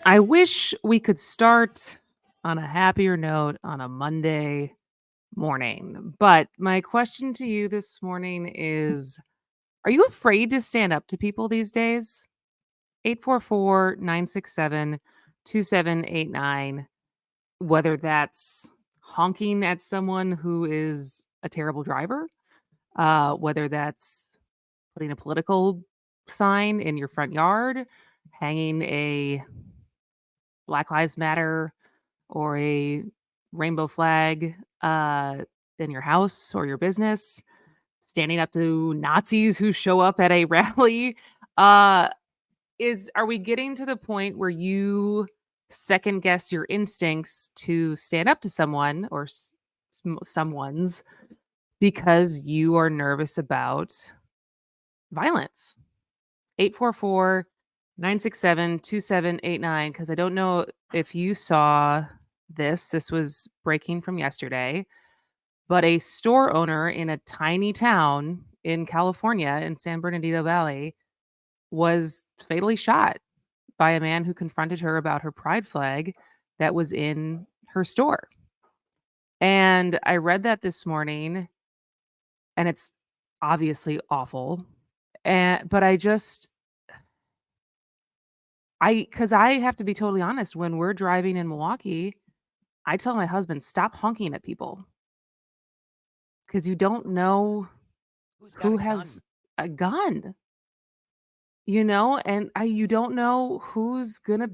I wish we could start on a happier note on a Monday morning. But my question to you this morning is, are you afraid to stand up to people these days? 844-967-2789. Whether that's honking at someone who is a terrible driver, whether that's putting a political sign in your front yard, hanging a Black Lives Matter or a rainbow flag in your house or your business, standing up to Nazis who show up at a rally. Uh, are we getting to the point where you second guess your instincts to stand up to someone or someone's because you are nervous about violence? 844-967-2789. Because I don't know if you saw this. This was breaking from yesterday, but a store owner in a tiny town in California in San Bernardino Valley was fatally shot by a man who confronted her about her pride flag that was in her store. And I read that this morning, and it's obviously awful. But because I have to be totally honest, when we're driving in Milwaukee, I tell my husband, stop honking at people because you don't know Who's got who a gun? has a gun, and you don't know who's gonna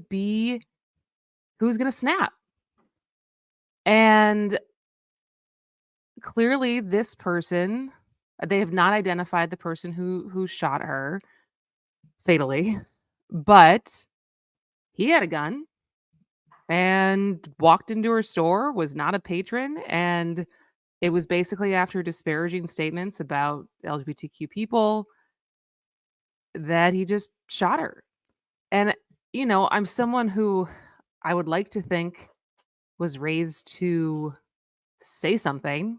snap. And clearly this person, they have not identified the person who shot her fatally, but he had a gun and walked into her store, was not a patron, and it was basically after disparaging statements about LGBTQ people that he just shot her. And, I'm someone who I would like to think was raised to say something,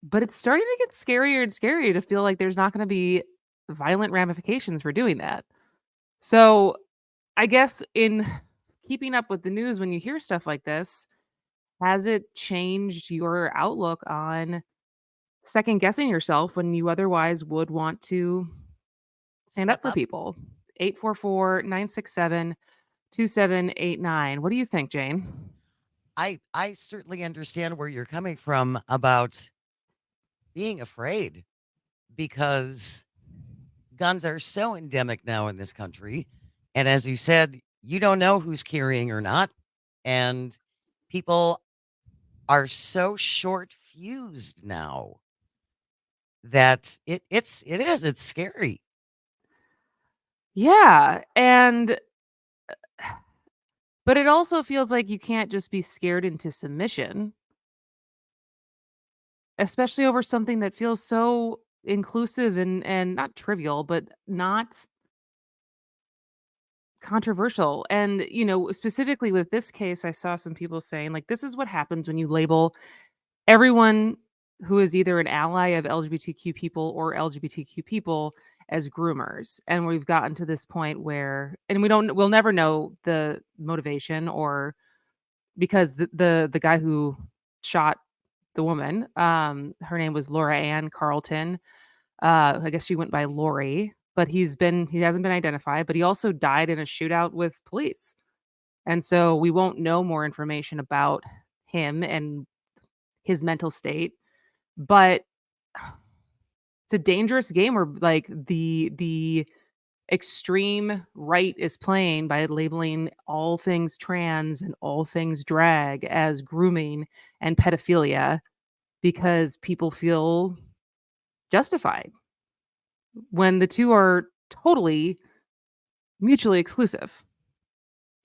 but it's starting to get scarier and scarier to feel like there's not going to be violent ramifications for doing that. So, I guess in keeping up with the news, when you hear stuff like this, has it changed your outlook on second guessing yourself when you otherwise would want to stand up Step for up. people? 844-967-2789. What do you think, Jane? I certainly understand where you're coming from about being afraid because guns are so endemic now in this country. And as you said, you don't know who's carrying or not. And people are so short fused now that it's scary. Yeah, but it also feels like you can't just be scared into submission, especially over something that feels so inclusive and not trivial, but not controversial. And, specifically with this case, I saw some people saying, like, this is what happens when you label everyone who is either an ally of LGBTQ people or LGBTQ people as groomers. And we've gotten to this point where, and we'll never know the motivation, or because the guy who shot the woman, her name was Laura Ann Carlton. I guess she went by Lori, but he hasn't been identified, but he also died in a shootout with police. And so we won't know more information about him and his mental state, but it's a dangerous game where, like, the extreme right is playing by labeling all things trans and all things drag as grooming and pedophilia because people feel justified when the two are totally mutually exclusive.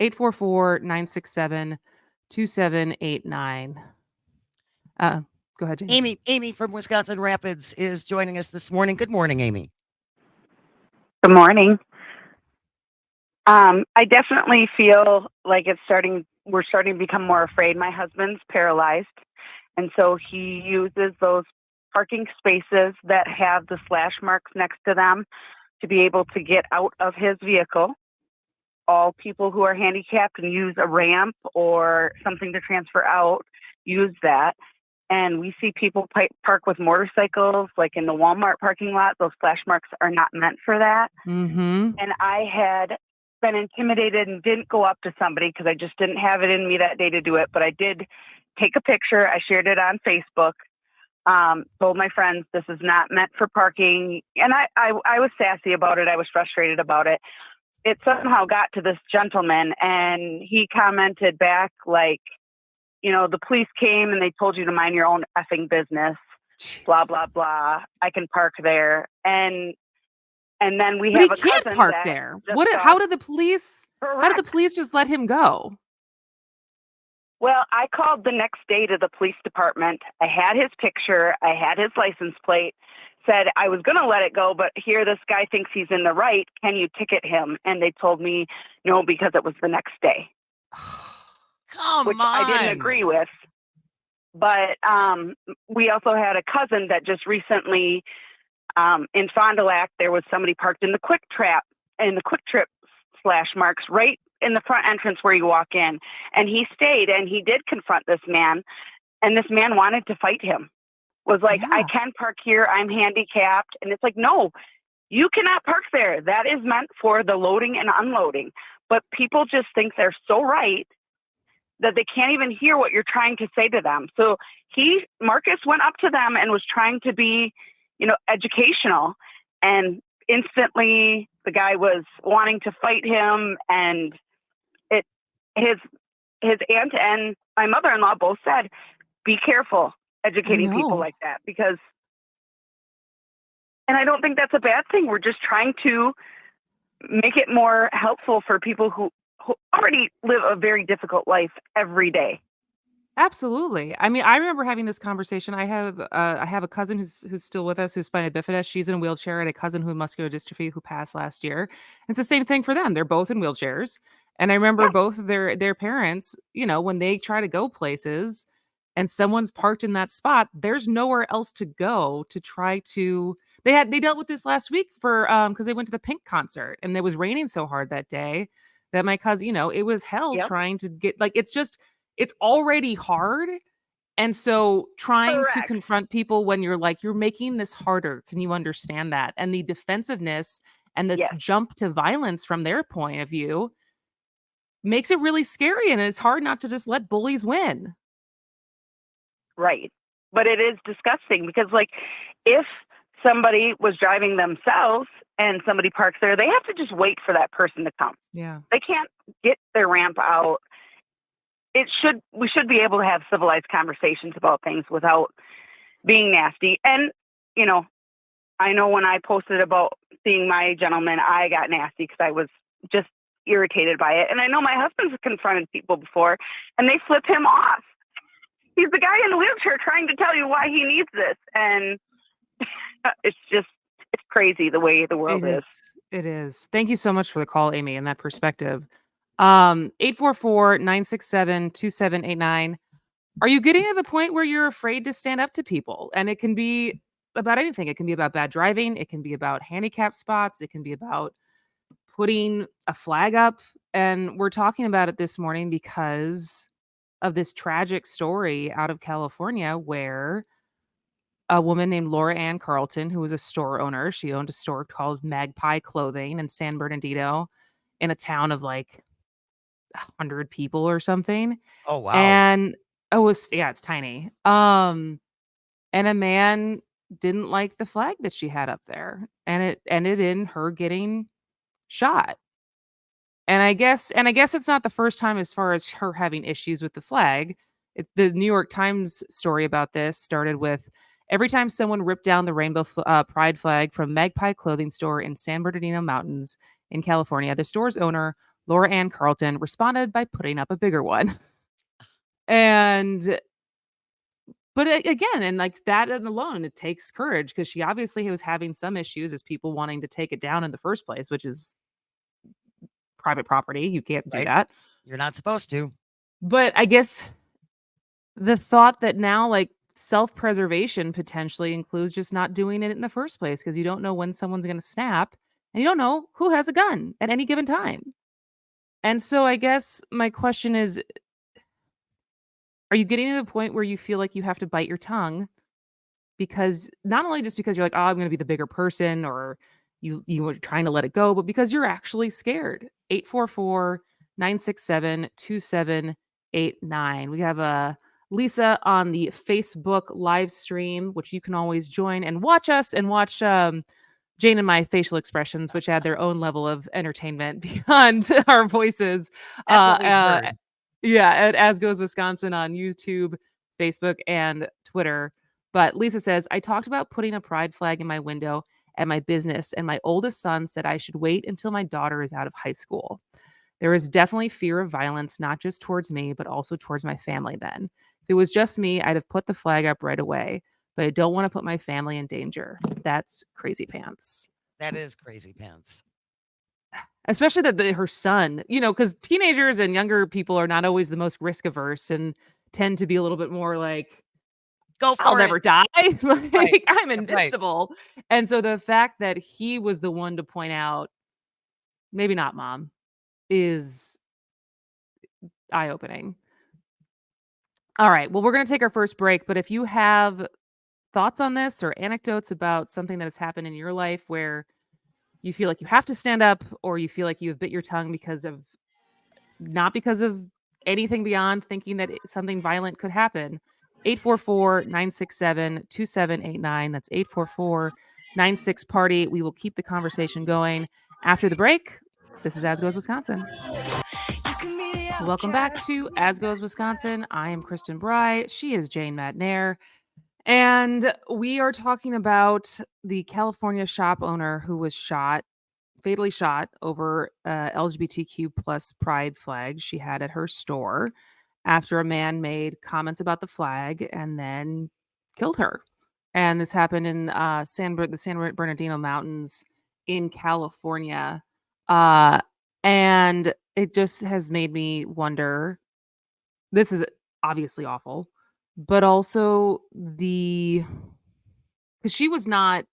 844-967-2789. Uh, Go ahead, Jane. Amy from Wisconsin Rapids is joining us this morning. Good morning, Amy. Good morning. I definitely feel like we're starting to become more afraid. My husband's paralyzed, and so he uses those parking spaces that have the slash marks next to them to be able to get out of his vehicle. all people who are handicapped and use a ramp or something to transfer out, use that. And we see people park with motorcycles, like in the Walmart parking lot. Those splash marks are not meant for that. Mm-hmm. And I had been intimidated and didn't go up to somebody because I just didn't have it in me that day to do it. But I did take a picture. I shared it on Facebook. Told my friends this is not meant for parking. And I was sassy about it. I was frustrated about it. It somehow got to this gentleman, and he commented back like, you know, the police came and they told you to mind your own effing business, blah, blah, blah. I can park there. And then we But have he a can't cousin park that there. just How saw. did the police Correct. just let him go? Well, I called the next day to the police department. I had his picture. I had his license plate. Said I was going to let it go, but here this guy thinks he's in the right. Can you ticket him? And they told me no, because it was the next day, which Come I didn't agree on. with. But we also had a cousin that just recently in Fond du Lac, there was somebody parked in the Quick Trip slash marks right in the front entrance where you walk in. And he stayed and he did confront this man. And this man wanted to fight him. Was like, Yeah. I can park here. I'm handicapped. And it's like, no, you cannot park there. That is meant for the loading and unloading. But people just think they're so right that they can't even hear what you're trying to say to them. So Marcus went up to them and was trying to be, you know, educational, and instantly the guy was wanting to fight him. And his aunt and my mother-in-law both said, be careful educating people like that, because, and I don't think that's a bad thing. We're just trying to make it more helpful for people who already live a very difficult life every day. Absolutely. I mean, I remember having this conversation. I have a cousin who's still with us, who's spina bifida. She's in a wheelchair, and a cousin who has muscular dystrophy who passed last year. It's the same thing for them. They're both in wheelchairs. And I remember Yeah. both of their parents, you know, when they try to go places and someone's parked in that spot, there's nowhere else to go to try to they dealt with this last week for because they went to the Pink concert and it was raining so hard that day that my cousin, you know, it was hell Yep. trying to get like it's already hard. And so trying to Correct. confront people when you're like, you're making this harder. Can you understand that? And the defensiveness and this Yes. jump to violence from their point of view makes it really scary. And it's hard not to just let bullies win. Right. But it is disgusting because, like, if somebody was driving themselves and somebody parks there, they have to just wait for that person to come. Yeah. They can't get their ramp out. We should be able to have civilized conversations about things without being nasty. And, you know, I know when I posted about seeing my gentleman, I got nasty because I was just irritated by it. And I know my husband's confronted people before and they flip him off. He's the guy in the wheelchair trying to tell you why he needs this. And it's crazy the way the world is. It is. Thank you so much for the call, Amy, and that perspective. 844-967-2789. Are you getting to the point where you're afraid to stand up to people? And it can be about anything. It can be about bad driving. It can be about handicap spots. It can be about putting a flag up. And we're talking about it this morning because of this tragic story out of California where a woman named Laura Ann Carlton, who was a store owner, she owned a store called Magpie Clothing in San Bernardino in a town of like 100 people or something. Oh, wow. And it's tiny. And a man didn't like the flag that she had up there, and it ended in her getting shot. And I guess it's not the first time as far as her having issues with the flag. The New York Times story about this started with every time someone ripped down the rainbow pride flag from Magpie Clothing Store in San Bernardino Mountains in California, the store's owner, Laura Ann Carlton, responded by putting up a bigger one. And but again, and like that alone, it takes courage because she obviously was having some issues as people wanting to take it down in the first place, which is private property. You can't do Right? that. You're not supposed to. But I guess the thought that now, like, self-preservation potentially includes just not doing it in the first place because you don't know when someone's gonna snap, and you don't know who has a gun at any given time. And so I guess my question is, are you getting to the point where you feel like you have to bite your tongue because not only just because you're like, "Oh, I'm gonna be the bigger person," or you were trying to let it go, but because you're actually scared. 844-967-2789. We have Lisa on the Facebook live stream, which you can always join and watch us and watch Jane and my facial expressions, which add their own level of entertainment beyond our voices. That's Uh, what we've uh, heard. yeah, at As Goes Wisconsin on YouTube, Facebook, and Twitter. But Lisa says, I talked about putting a pride flag in my window at my business, and my oldest son said I should wait until my daughter is out of high school. There is definitely fear of violence, not just towards me, but also towards my family then. If it was just me, I'd have put the flag up right away, but I don't want to put my family in danger. That's crazy pants. That is crazy pants. Especially that her son, because teenagers and younger people are not always the most risk averse and tend to be a little bit more like, Go I'll for it. never die. Right. Like, I'm Right. invincible. And so the fact that he was the one to point out, maybe not mom, is eye opening. All right. Well, we're going to take our first break. But if you have thoughts on this or anecdotes about something that has happened in your life where you feel like you have to stand up or you feel like you have bit your tongue not because of anything beyond thinking that something violent could happen, 844-967-2789. That's 844-96-PARTY. We will keep the conversation going after the break. This is As Goes Wisconsin. Welcome back to As Goes Wisconsin. I am Kristen Bry. She is Jane Madnair. And we are talking about the California shop owner who was fatally shot over LGBTQ plus pride flag she had at her store after a man made comments about the flag and then killed her. And this happened in the San Bernardino Mountains in California. And it just has made me wonder, this is obviously awful, but also because she was not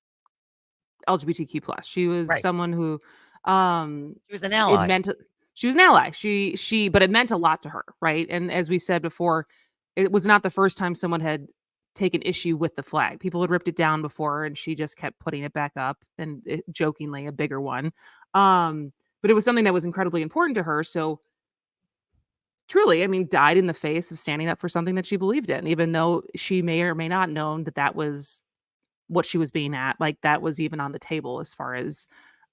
LGBTQ plus. She was Right. someone who She was an it ally. meant she was an ally. But it meant a lot to her, right? And as we said before, it was not the first time someone had taken issue with the flag. People had ripped it down before and she just kept putting it back up and jokingly a bigger one. But it was something that was incredibly important to her. So truly, I mean, died in the face of standing up for something that she believed in, even though she may or may not known that that was what she was being at, like, that was even on the table as far as,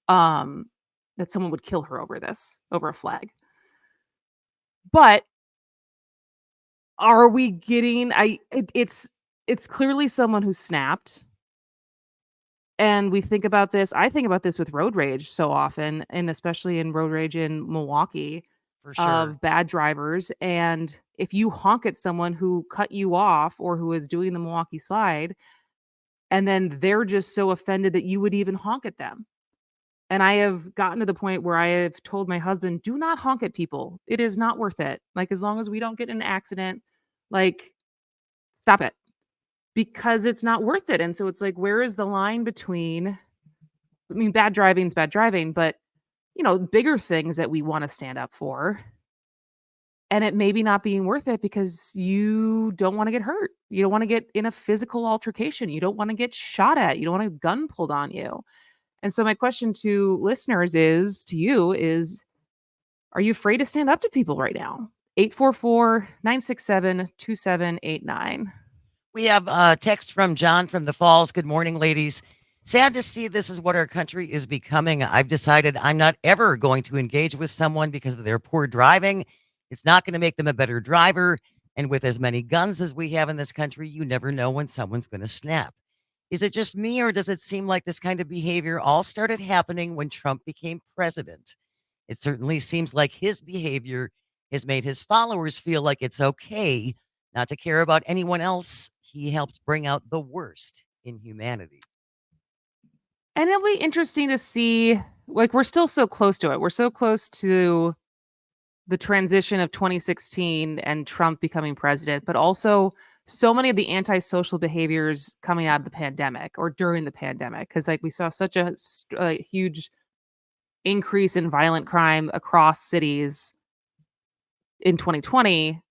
um, that someone would kill her over a flag. But are we getting it's clearly someone who snapped, and I think about this with road rage so often, and especially in road rage in Milwaukee, For sure. of bad drivers, and if you honk at someone who cut you off or who is doing the Milwaukee Slide, and then they're just so offended that you would even honk at them. And I have gotten to the point where I have told my husband, "Do not honk at people. It is not worth it. Like, as long as we don't get in an accident, like, stop it." Because it's not worth it. And so it's like, where is the line between bad driving is bad driving, but, bigger things that we wanna stand up for, and it maybe not being worth it because you don't wanna get hurt. You don't wanna get in a physical altercation. You don't wanna get shot at. You don't want a gun pulled on you. And so my question to listeners is, are you afraid to stand up to people right now? 844-967-2789. We have a text from John from the Falls. Good morning, ladies. Sad to see this is what our country is becoming. I've decided I'm not ever going to engage with someone because of their poor driving. It's not going to make them a better driver. And with as many guns as we have in this country, you never know when someone's going to snap. Is it just me, or does it seem like this kind of behavior all started happening when Trump became president? It certainly seems like his behavior has made his followers feel like it's okay not to care about anyone else. He helped bring out the worst in humanity. And it'll be interesting to see, like, we're still so close to it. We're so close to the transition of 2016 and Trump becoming president, but also so many of the antisocial behaviors coming out of the pandemic or during the pandemic. Cause like we saw such a huge increase in violent crime across cities in 2020.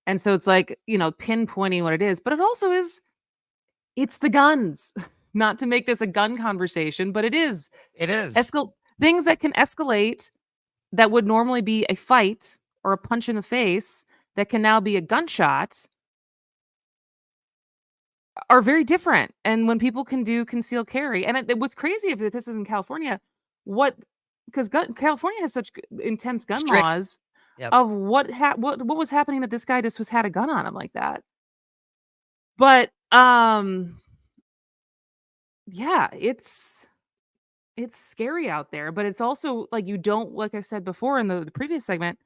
And so it's like, pinpointing what it is, but it also is, it's the guns. Not to make this a gun conversation, but it is It is. things that can escalate that would normally be a fight or a punch in the face that can now be a gunshot are very different. And when people can do concealed carry, and what's crazy if this is in California, because California has such intense gun Strict. laws Yep. of what was happening that this guy just had a gun on him like that. But yeah, it's scary out there, but it's also like you don't, like I said before in the previous segment,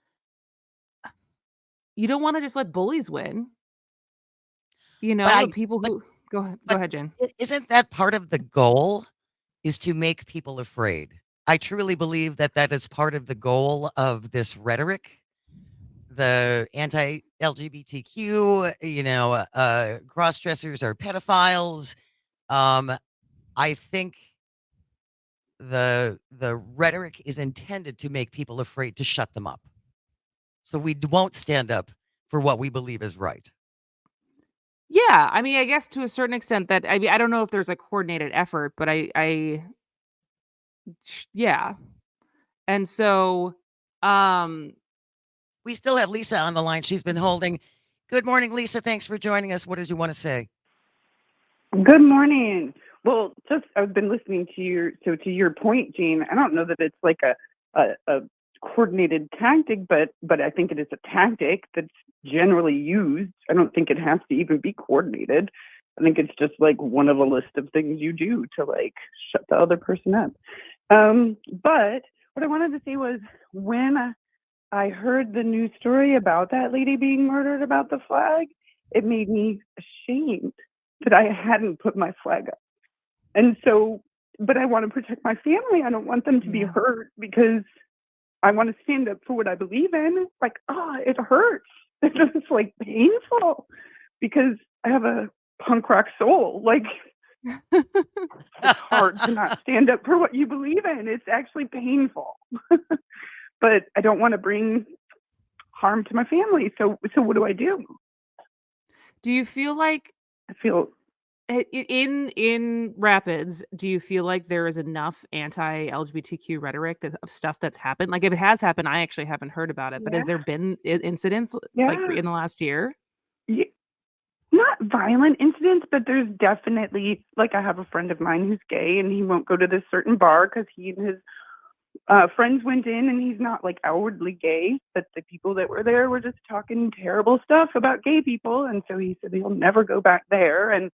you don't want to just let bullies win. The people But who go ahead, Jen. isn't that part of the goal, is to make people afraid? I truly believe that that is part of the goal of this rhetoric, the anti-LGBTQ, cross-dressers are pedophiles. I think the rhetoric is intended to make people afraid to shut them up. So we won't stand up for what we believe is right. Yeah, I mean, I guess to a certain extent that I don't know if there's a coordinated effort, but yeah. And so, um, We still have Lisa on the line. She's been holding. Good morning, Lisa. Thanks for joining us. What did you want to say? Good morning. Well, just I've been listening to your point, Gene. I don't know that it's like a coordinated tactic, but I think it is a tactic that's generally used. I don't think it has to even be coordinated. I think it's just like one of a list of things you do to like shut the other person up. But what I wanted to say was when I heard the news story about that lady being murdered about the flag, it made me ashamed that I hadn't put my flag up. And so, but I want to protect my family. I don't want them to be Yeah. hurt because I want to stand up for what I believe in. Like, it hurts. It's just like painful because I have a punk rock soul. Like, it's hard to not stand up for what you believe in. It's actually painful. But I don't want to bring harm to my family. So what do I do? do you feel like I feel in Rapids, do you feel like there is enough anti-LGBTQ rhetoric of stuff that's happened? Like, if it has happened, I actually haven't heard about it. But has yeah, there been incidents like yeah. in the last year? Yeah, not violent incidents, but there's definitely, like, I have a friend of mine who's gay and he won't go to this certain bar because he and his friends went in and he's not like outwardly gay, but the people that were there were just talking terrible stuff about gay people. And so he said he'll never go back there. And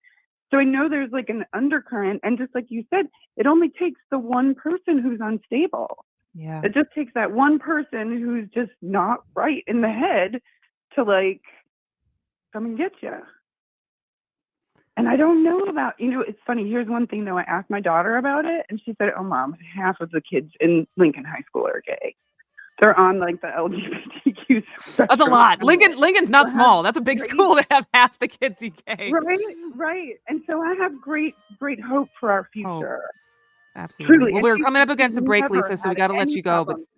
so I know there's like an undercurrent. And just like you said, it only takes the one person who's unstable. Yeah. It just takes that one person who's just not right in the head to like come and get you. And I don't know about, it's funny. Here's one thing though. I asked my daughter about it and she said, oh, Mom, half of the kids in Lincoln High School are gay. They're on like the LGBTQ spectrum. That's a lot. Lincoln's not small. That's a big Right. school to have half the kids be gay. Right. And so I have great hope for our future. Absolutely. Truly. Well, And we're coming up against a break, never Lisa, so we had got to let any you go. But problems.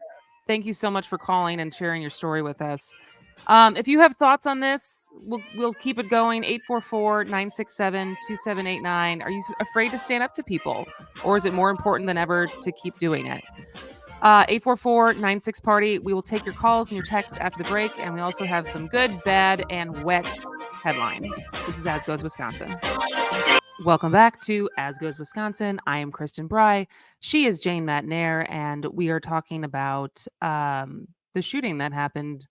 thank you so much for calling and sharing your story with us. If you have thoughts on this, we'll keep it going. 844-967-2789. Are you afraid to stand up to people? Or is it more important than ever to keep doing it? 844-96-PARTY. We will take your calls and your texts after the break. And we also have some good, bad, and wet headlines. This is As Goes Wisconsin. Welcome back to As Goes Wisconsin. I am Kristen Bry. She is Jane Matnair, and we are talking about the shooting that happened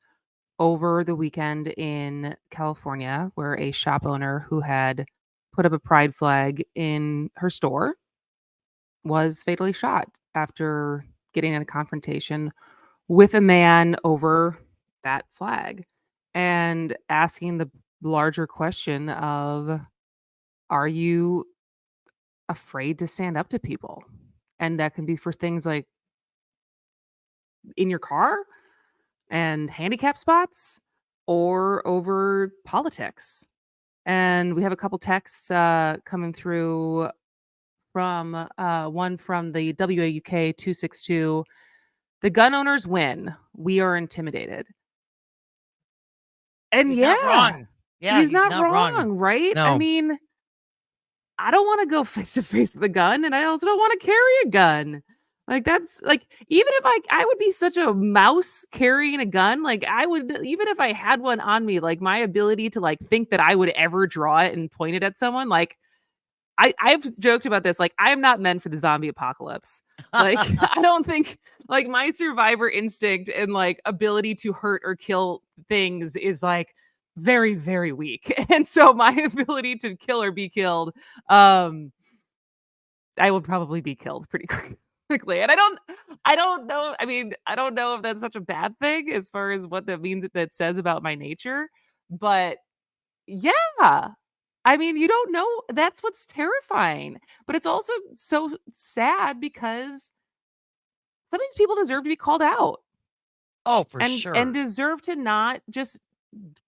over the weekend in California, where a shop owner who had put up a pride flag in her store was fatally shot after getting in a confrontation with a man over that flag and asking the larger question of, are you afraid to stand up to people? And that can be for things like in your car and handicap spots or over politics. And we have a couple texts coming through from one from the WAUK 262. The gun owners win. We are intimidated. And He's not yeah, wrong. Yeah, he's he's not not wrong. wrong, right? I No. mean, I don't want to go face to face with a gun, and I also don't want to carry a gun. Like that's like even if I would be such a mouse carrying a gun, like I would even if I had one on me, like my ability to like think that I would ever draw it and point it at someone, like I've joked about this, like I am not meant for the zombie apocalypse. Like I don't think like my survivor instinct and like ability to hurt or kill things is like very very weak. And so my ability to kill or be killed um I would probably be killed pretty quickly. And I don't know. I mean, I don't know if that's such a bad thing as far as what that means that says about my nature, but yeah. I mean, you don't know. That's what's terrifying. But it's also so sad because some of these people deserve to be called out Oh, for and sure. deserve to not just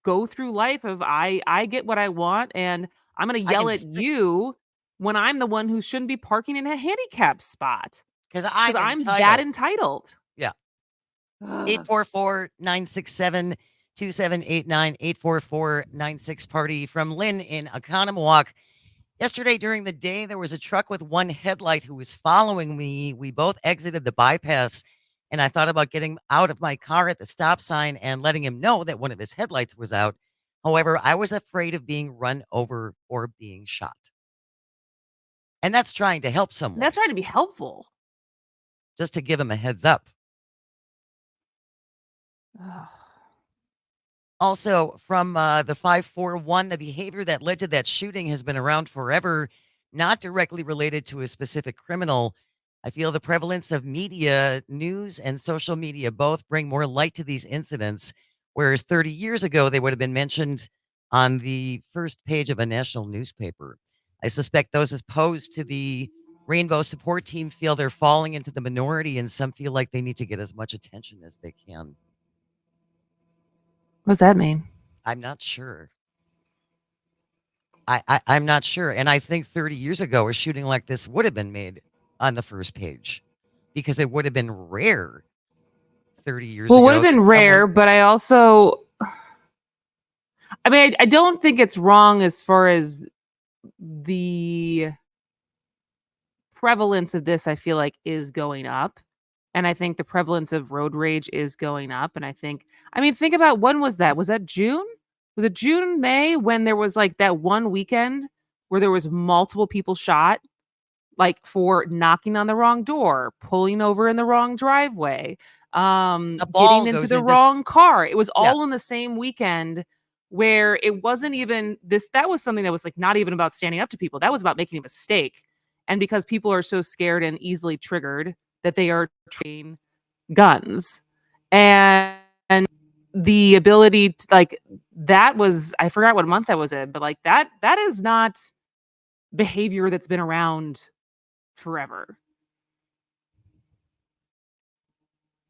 go through life of I get what I want and I'm going to I yell can at sit you when I'm the one who shouldn't be parking in a handicap spot because because I'm I'm that entitled. entitled. Yeah. Ugh. 844-967-2789, 844-96 party from Lynn in Oconomowoc. Yesterday during the day, there was a truck with one headlight who was following me. We both exited the bypass, and I thought about getting out of my car at the stop sign and letting him know that one of his headlights was out. However, I was afraid of being run over or being shot. And that's trying to help someone, That's trying to be helpful. just to give him a heads up. Ugh. Also, from the 541, the behavior that led to that shooting has been around forever, not directly related to a specific criminal. I feel the prevalence of media, news, and social media both bring more light to these incidents, whereas 30 years ago, they would have been mentioned on the first page of a national newspaper. I suspect those opposed to the Rainbow Support Team feel they're falling into the minority, and some feel like they need to get as much attention as they can. What does that mean? I'm not sure. I'm not sure. And I think 30 years ago, a shooting like this would have been made on the first page because it would have been rare 30 years Well, it would have ago that been rare, someone, but I mean, I don't think it's wrong as far as the prevalence of this, I feel like, is going up. And I think the prevalence of road rage is going up. And I mean, think about when was that? Was that June? Was it June, May when there was like that one weekend where there was multiple people shot, like for knocking on the wrong door, pulling over in the wrong driveway, a getting ball into goes the into, wrong car. It was yeah, all in the same weekend where it wasn't even this that was something that was like not even about standing up to people. That was about making a mistake. And because people are so scared and easily triggered that they are trading guns. And the ability to like that was I forgot what month that was in, but like that is not behavior that's been around forever.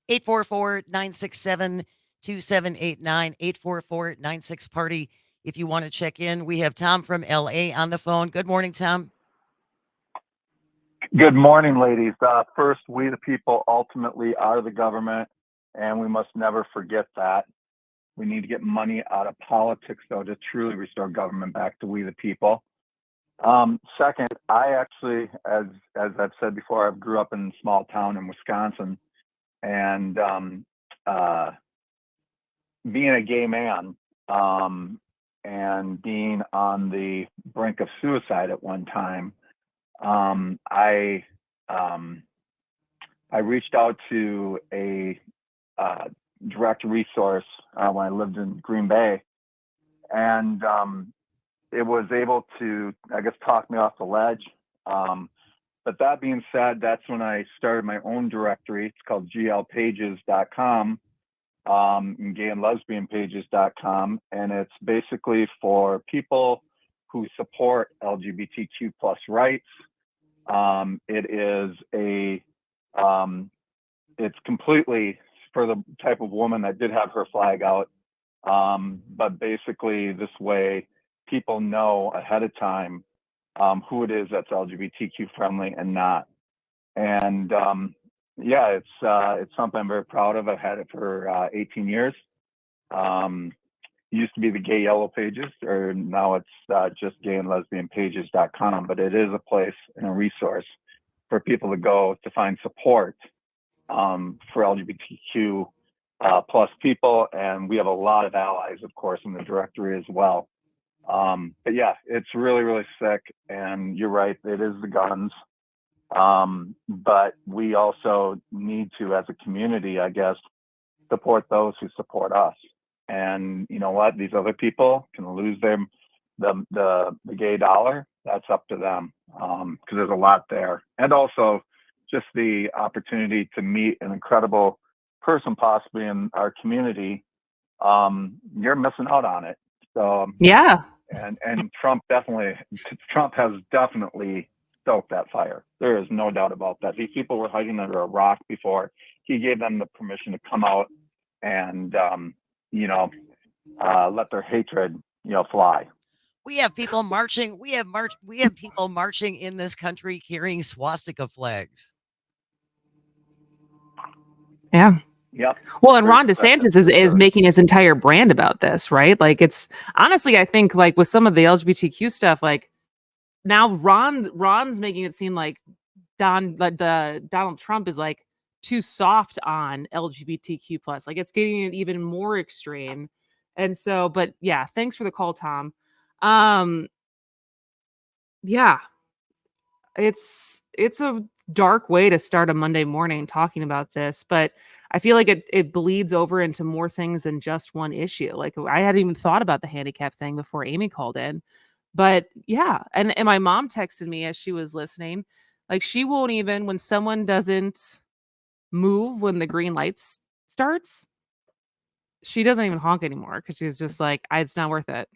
844-967-2789, 844-96 party. If you want to check in, we have Tom from LA on the phone. Good morning, Tom. Good morning, ladies. First, we the people ultimately are the government, and we must never forget that. We need to get money out of politics, though, to truly restore government back to we the people. Second, I actually, as I've said before, I grew up in a small town in Wisconsin, and being a gay man and being on the brink of suicide at one time, I reached out to a direct resource when I lived in Green Bay, and it was able to, I guess, talk me off the ledge. But that being said, that's when I started my own directory. It's called glpages.com, and gay and lesbian pages.com, and it's basically for people who support LGBTQ plus rights. It is it's completely for the type of woman that did have her flag out. But basically this way people know ahead of time who it is that's LGBTQ friendly and not. And yeah, it's something I'm very proud of. I've had it for 18 years. It used to be the Gay Yellow Pages, or now it's just gayandlesbianpages.com, but it is a place and a resource for people to go to find support for LGBTQ plus people. And we have a lot of allies, of course, in the directory as well. But yeah, it's really, really sick. And you're right, it is the guns. But we also need to, as a community, I guess, support those who support us. And you know what? These other people can lose the gay dollar. That's up to them, because there's a lot there. And also just the opportunity to meet an incredible person possibly in our community. You're missing out on it. So Yeah. and Trump has definitely stoked that fire. There is no doubt about that. These people were hiding under a rock before he gave them the permission to come out and let their hatred fly. We have people marching. We have people marching in this country carrying swastika flags. Yeah. Yep. Well, and Ron DeSantis is making his entire brand about this, right? Like, it's honestly, I think, like with some of the LGBTQ stuff, like now Ron's making it seem like Donald Trump is like too soft on LGBTQ plus. Like, it's getting it even more extreme. And so, but yeah, thanks for the call, Tom. Yeah, it's a dark way to start a Monday morning talking about this, but I feel like it bleeds over into more things than just one issue. Like, I hadn't even thought about the handicap thing before Amy called in. But yeah, and my mom texted me as she was listening, like she won't even, when someone doesn't move when the green lights starts, she doesn't even honk anymore because she's just like, it's not worth it.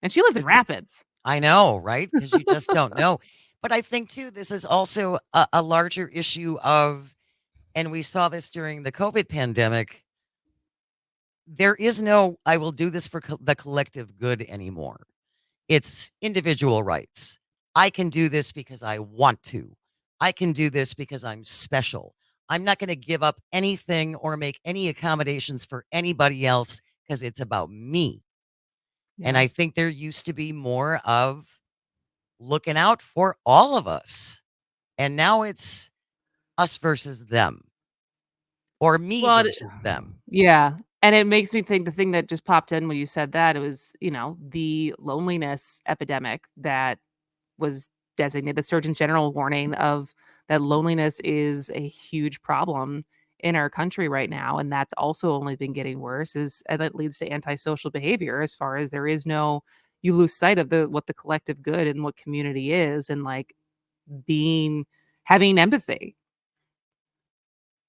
And she lives in Rapids. I know, right? Because you just don't know. But I think too, this is also a larger issue of, and we saw this during the COVID pandemic. There is no, I will do this for the collective good anymore. It's individual rights. I can do this because I want to. I can do this because I'm special. I'm not going to give up anything or make any accommodations for anybody else because it's about me. Yeah. And I think there used to be more of looking out for all of us. And now it's us versus them, or me versus them. Yeah. And it makes me think, the thing that just popped in when you said that, it was, the loneliness epidemic that was designated, the Surgeon General warning of that loneliness is a huge problem in our country right now. And that's also only been getting worse, and that leads to antisocial behavior, as far as you lose sight of what the collective good and what community is, and like having empathy.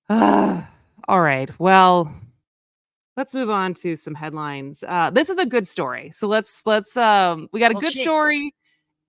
All right. Well, let's move on to some headlines. This is a good story. So let's we got a good story,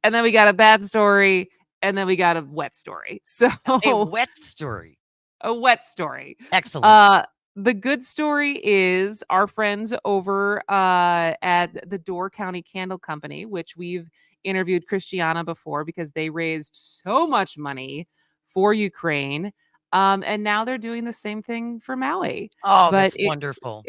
and then we got a bad story, and then we got a wet story. So a wet story. A wet story. Excellent. The good story is our friends over at the Door County Candle Company, which we've interviewed Christiana before because they raised so much money for Ukraine. And now they're doing the same thing for Maui. Oh, that's wonderful.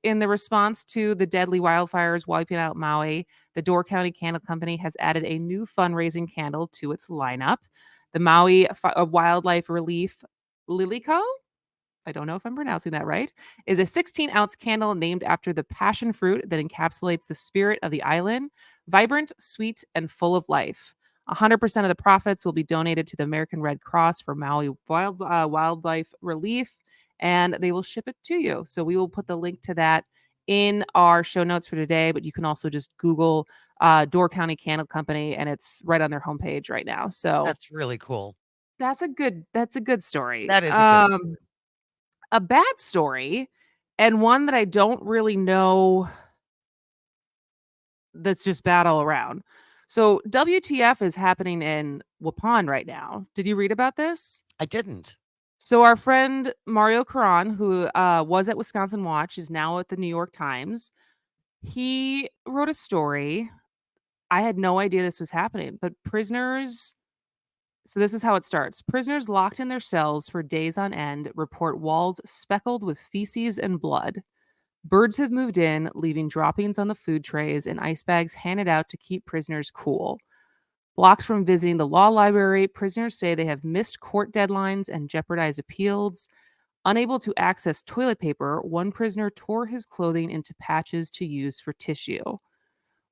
In the response to the deadly wildfires wiping out Maui, the Door County Candle Company has added a new fundraising candle to its lineup. The Maui Wildlife Relief Lilico, I don't know if I'm pronouncing that right, is a 16-ounce candle named after the passion fruit that encapsulates the spirit of the island, vibrant, sweet, and full of life. 100% of the profits will be donated to the American Red Cross for Maui Wildlife Relief, and they will ship it to you. So we will put the link to that in our show notes for today, but you can also just Google Door County Candle Company, and it's right on their homepage right now. So that's really cool. That's a good story. That is a good story. A bad story, and one that I don't really know, that's just bad all around. So WTF is happening in Waupun right now. Did you read about this? I didn't. So our friend Mario Caron, who was at Wisconsin Watch, is now at the New York Times. He wrote a story I had no idea this was happening, but prisoners. So this is how it starts. Prisoners locked in their cells for days on end report walls speckled with feces and blood. Birds have moved in, leaving droppings on the food trays and ice bags handed out to keep prisoners cool. Blocked from visiting the law library, prisoners say they have missed court deadlines and jeopardized appeals. Unable to access toilet paper, one prisoner tore his clothing into patches to use for tissue.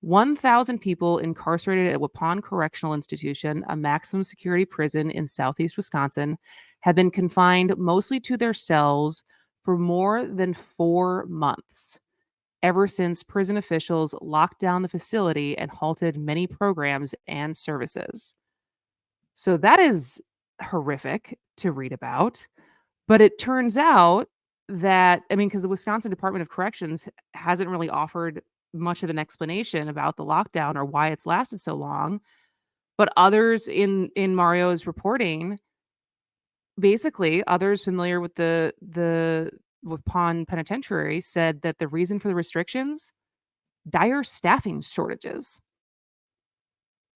1,000 people incarcerated at Waupun Correctional Institution, a maximum security prison in southeast Wisconsin, have been confined mostly to their cells for more than 4 months, ever since prison officials locked down the facility and halted many programs and services. So that is horrific to read about. But it turns out that, I mean, because the Wisconsin Department of Corrections hasn't really offered much of an explanation about the lockdown or why it's lasted so long. But others in Mario's reporting, basically others familiar with the Waupun Penitentiary said that the reason for the restrictions, dire staffing shortages.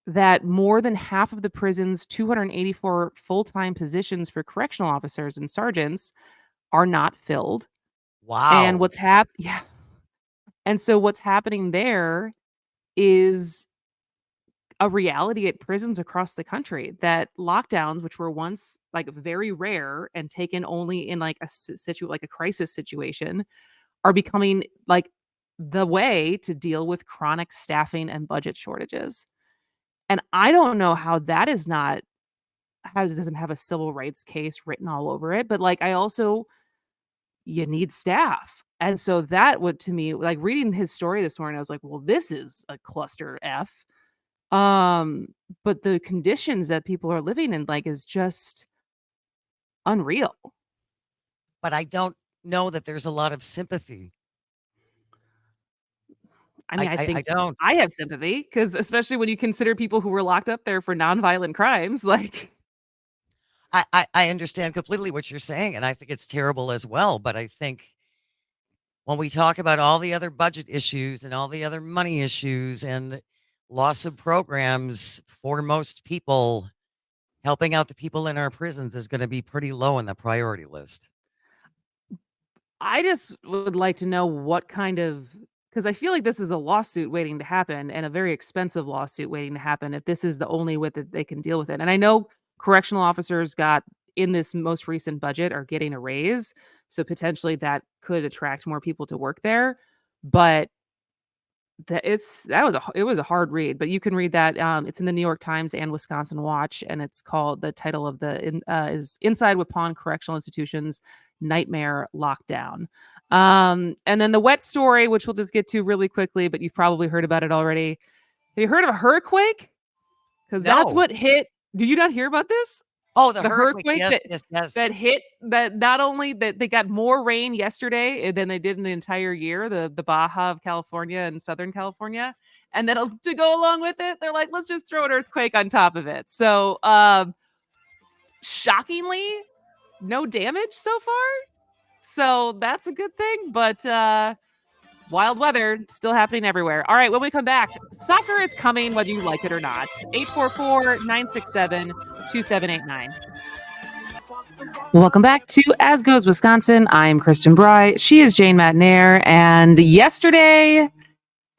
That more than half of the prison's 284 full-time positions for correctional officers and sergeants are not filled. And Wow. yeah. And so what's happening there is a reality at prisons across the country, that lockdowns, which were once like very rare and taken only in like like a crisis situation, are becoming like the way to deal with chronic staffing and budget shortages. And I don't know how that is not doesn't have a civil rights case written all over it, but like I also you need staff. And so that would, to me, like reading his story this morning, I was like, well, this is a cluster F. But the conditions that people are living in, like, is just unreal. But I don't know that there's a lot of sympathy. I mean, I I think don't. I have sympathy because especially when you consider people who were locked up there for nonviolent crimes, like, I understand completely what you're saying, and I think it's terrible as well. But I think when we talk about all the other budget issues and all the other money issues and loss of programs for most people, helping out the people in our prisons is going to be pretty low on the priority list. I just would like to know what kind of, because I feel like this is a lawsuit waiting to happen and a very expensive lawsuit waiting to happen if this is the only way that they can deal with it. And I know correctional officers got in this most recent budget are getting a raise, so potentially that could attract more people to work there. But it was a hard read, but you can read that. It's in the New York Times and Wisconsin Watch, and it's called, the title of is Inside Waupun Correctional Institution's Nightmare Lockdown. And then the wet story, which we'll just get to really quickly, but you've probably heard about it already. Have you heard of a hurricane? Because that's No. what hit. Do you not hear about this? Oh, the The Hurriquake. Hurriquake Yes, yes, yes. that hit, that not only that they got more rain yesterday than they did in the entire year, the Baja of California and Southern California. And then to go along with it, they're like, let's just throw an earthquake on top of it. So shockingly, no damage so far. So that's a good thing. But wild weather still happening everywhere. All right, when we come back, soccer is coming whether you like it or not. 844-967-2789. Welcome back to As Goes Wisconsin. I'm Kristen Bry. She is Jane Matnair. And yesterday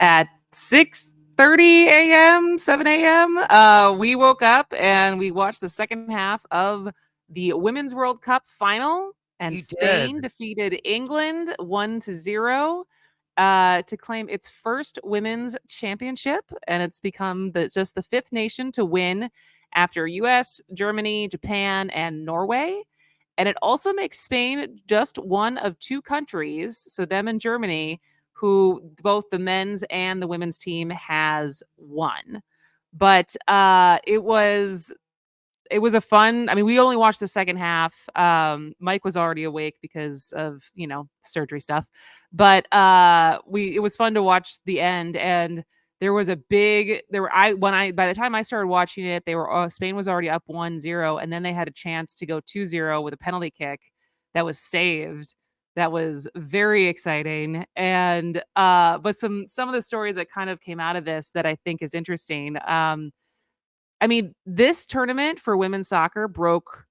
at 6:30 a.m., 7 a.m., we woke up and we watched the second half of the Women's World Cup final. And Spain defeated England 1-0 to claim its first women's championship. And it's become just the fifth nation to win after US, Germany, Japan, and Norway. And it also makes Spain just one of two countries, so them and Germany, who both the men's and the women's team has won. But it was a fun, I mean, we only watched the second half. Mike was already awake because of, surgery stuff. But it was fun to watch the end. And there was by the time I started watching it, Spain was already up 1-0, and then they had a chance to go 2-0 with a penalty kick that was saved That was very exciting. And but some of the stories that kind of came out of this that I think is interesting. I mean, this tournament for women's soccer broke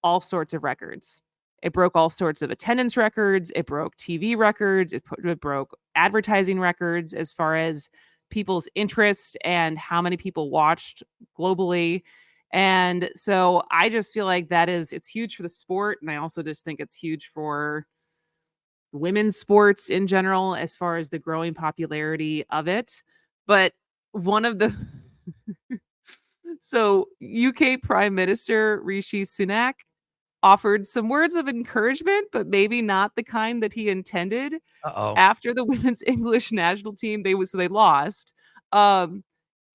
all sorts of records. It broke all sorts of attendance records. It broke TV records. It broke advertising records as far as people's interest and how many people watched globally. And so I just feel like it's huge for the sport. And I also just think it's huge for women's sports in general as far as the growing popularity of it. But one of the so UK Prime Minister Rishi Sunak offered some words of encouragement, but maybe not the kind that he intended Uh-oh. after the women's English national team they lost. Um,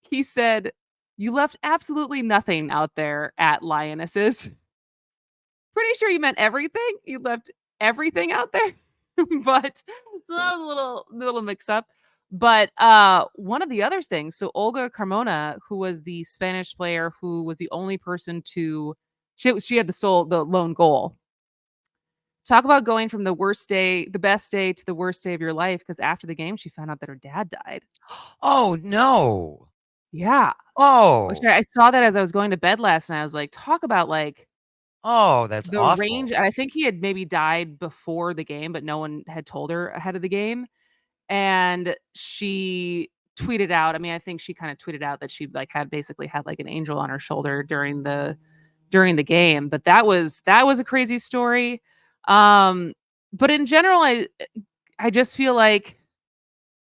he said, "You left absolutely nothing out there at Lionesses." Pretty sure he meant everything. You left everything out there. But so that was a little mix up. But one of the other things, so Olga Carmona, who was the Spanish player who was the only person to she had the lone goal. Talk about going from the best day to the worst day of your life, because after the game she found out that her dad died. Oh, no. Yeah. Which Oh. I saw that as I was going to bed last night. I was like, talk about like Oh, that's the range. awful. I think he had maybe died before the game, but no one had told her ahead of the game. And she tweeted out, I mean, I think she kind of tweeted out that she like basically had like an angel on her shoulder during the game. But that was a crazy story. But in general, I just feel like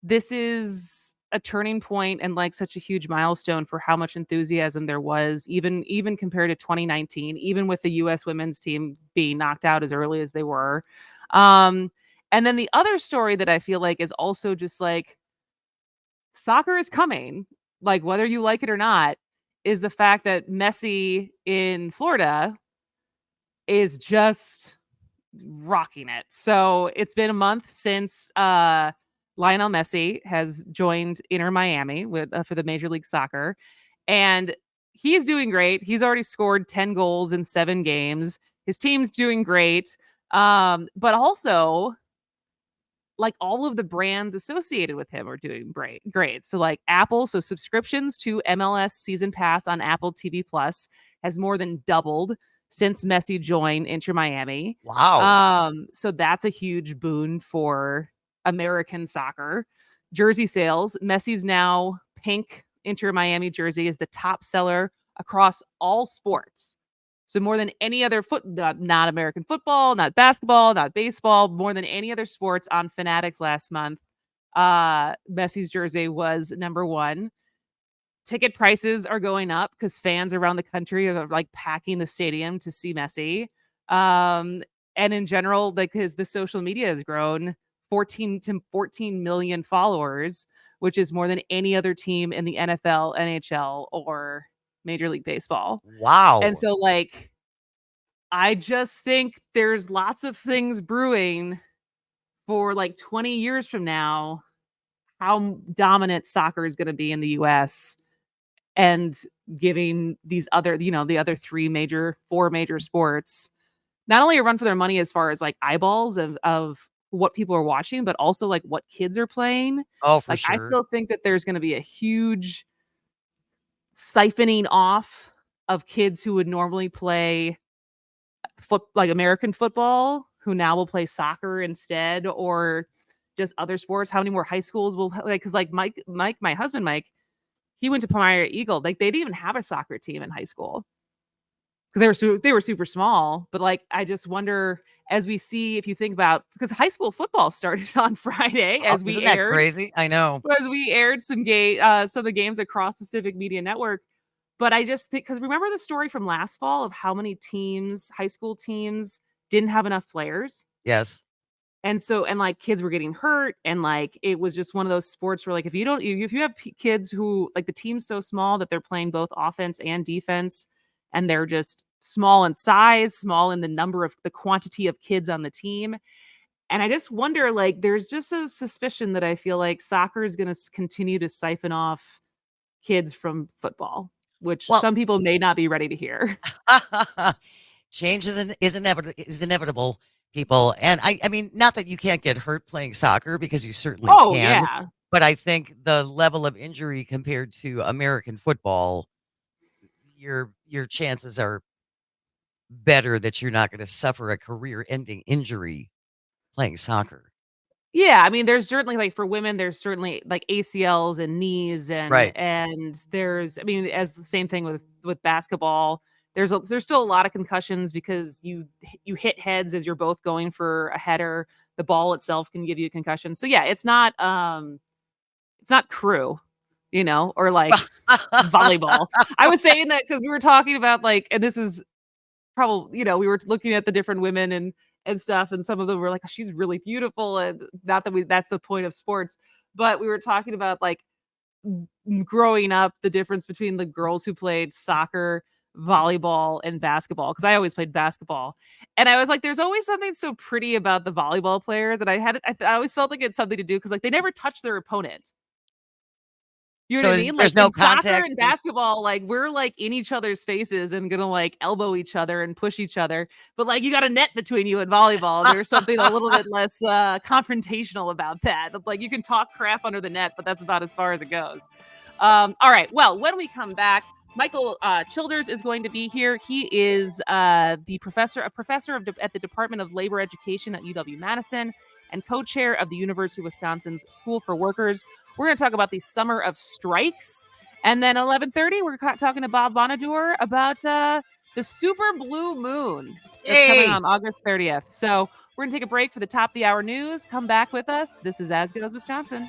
this is a turning point and like such a huge milestone for how much enthusiasm there was, even compared to 2019, even with the US women's team being knocked out as early as they were. And then the other story that I feel like is also just like soccer is coming, like whether you like it or not, is the fact that Messi in Florida is just rocking it. So it's been a month since Lionel Messi has joined Inter Miami for the Major League Soccer, and he's doing great. He's already scored 10 goals in 7 games. His team's doing great. But also like all of the brands associated with him are doing great. So like Apple, so subscriptions to MLS Season Pass on Apple TV Plus has more than doubled since Messi joined Inter Miami. Wow. So that's a huge boon for American soccer. Jersey sales, Messi's now pink Inter Miami jersey is the top seller across all sports. So more than any other not American football, not basketball, not baseball, more than any other sports on Fanatics last month, Messi's jersey was number 1. Ticket prices are going up because fans around the country are like packing the stadium to see Messi. And in general, like the social media has grown 14 million followers, which is more than any other team in the NFL, NHL, or Major League Baseball. And Wow. so like I just think there's lots of things brewing for like 20 years from now, how dominant soccer is going to be in the US, and giving these other, the other 4 major sports not only a run for their money as far as like eyeballs of what people are watching, but also like what kids are playing. Oh, for Like I sure. still think that there's going to be a huge siphoning off of kids who would normally play like American football, who now will play soccer instead, or just other sports. How many more high schools will like, because like Mike, my husband Mike, he went to Palmyra Eagle. Like they didn't even have a soccer team in high school because they were super small. But like I just wonder, as we see, if you think about, because high school football started on Friday Oh, isn't that crazy? I know. as we aired some of the games across the Civic Media Network. But I just think, because remember the story from last fall of how many teams, high school teams, didn't have enough players? Yes. And so, and like kids were getting hurt. And like, it was just one of those sports where like, if you have kids who like the team's so small that they're playing both offense and defense, and they're just small in size, small in the quantity of kids on the team. And I just wonder, like, there's just a suspicion that I feel like soccer is going to continue to siphon off kids from football, which Well, some people may not be ready to hear. change is inevitable. people. And I mean, not that you can't get hurt playing soccer because you certainly Oh, can, yeah. but I think the level of injury compared to American football, your chances are better that you're not going to suffer a career-ending injury playing soccer. Yeah, I mean, there's certainly, like, for women, there's certainly, like, ACLs and knees Right. and there's I mean, as the same thing with basketball, there's still a lot of concussions because you hit heads as you're both going for a header. The ball itself can give you a concussion. So, yeah, it's not crew, or, like, volleyball. I was saying that because we were talking about, like and this is probably we were looking at the different women and stuff, and some of them were like, "Oh, she's really beautiful," and not that that's the point of sports, but we were talking about, like, growing up, the difference between the girls who played soccer, volleyball, and basketball, because I always played basketball, and I was like, "There's always something so pretty about the volleyball players," and I always felt like it's something to do because, like, they never touch their opponent. You know So what I mean? there's Like, no in soccer contact. and basketball, like, we're, like, in each other's faces and gonna, like, elbow each other and push each other, but, like, you got a net between you in volleyball, and there's something a little bit less, confrontational about that. Like, you can talk crap under the net, but that's about as far as it goes. All right, well, when we come back, Michael, Childers is going to be here. He is, a professor at the Department of Labor Education at UW-Madison and co-chair of the University of Wisconsin's School for Workers. We're going to talk about the summer of strikes. And then 11:30, we're talking to Bob Bonadur about the super blue moon that's coming Yay! on August 30th. So we're going to take a break for the top of the hour news. Come back with us. This is As Goes Wisconsin.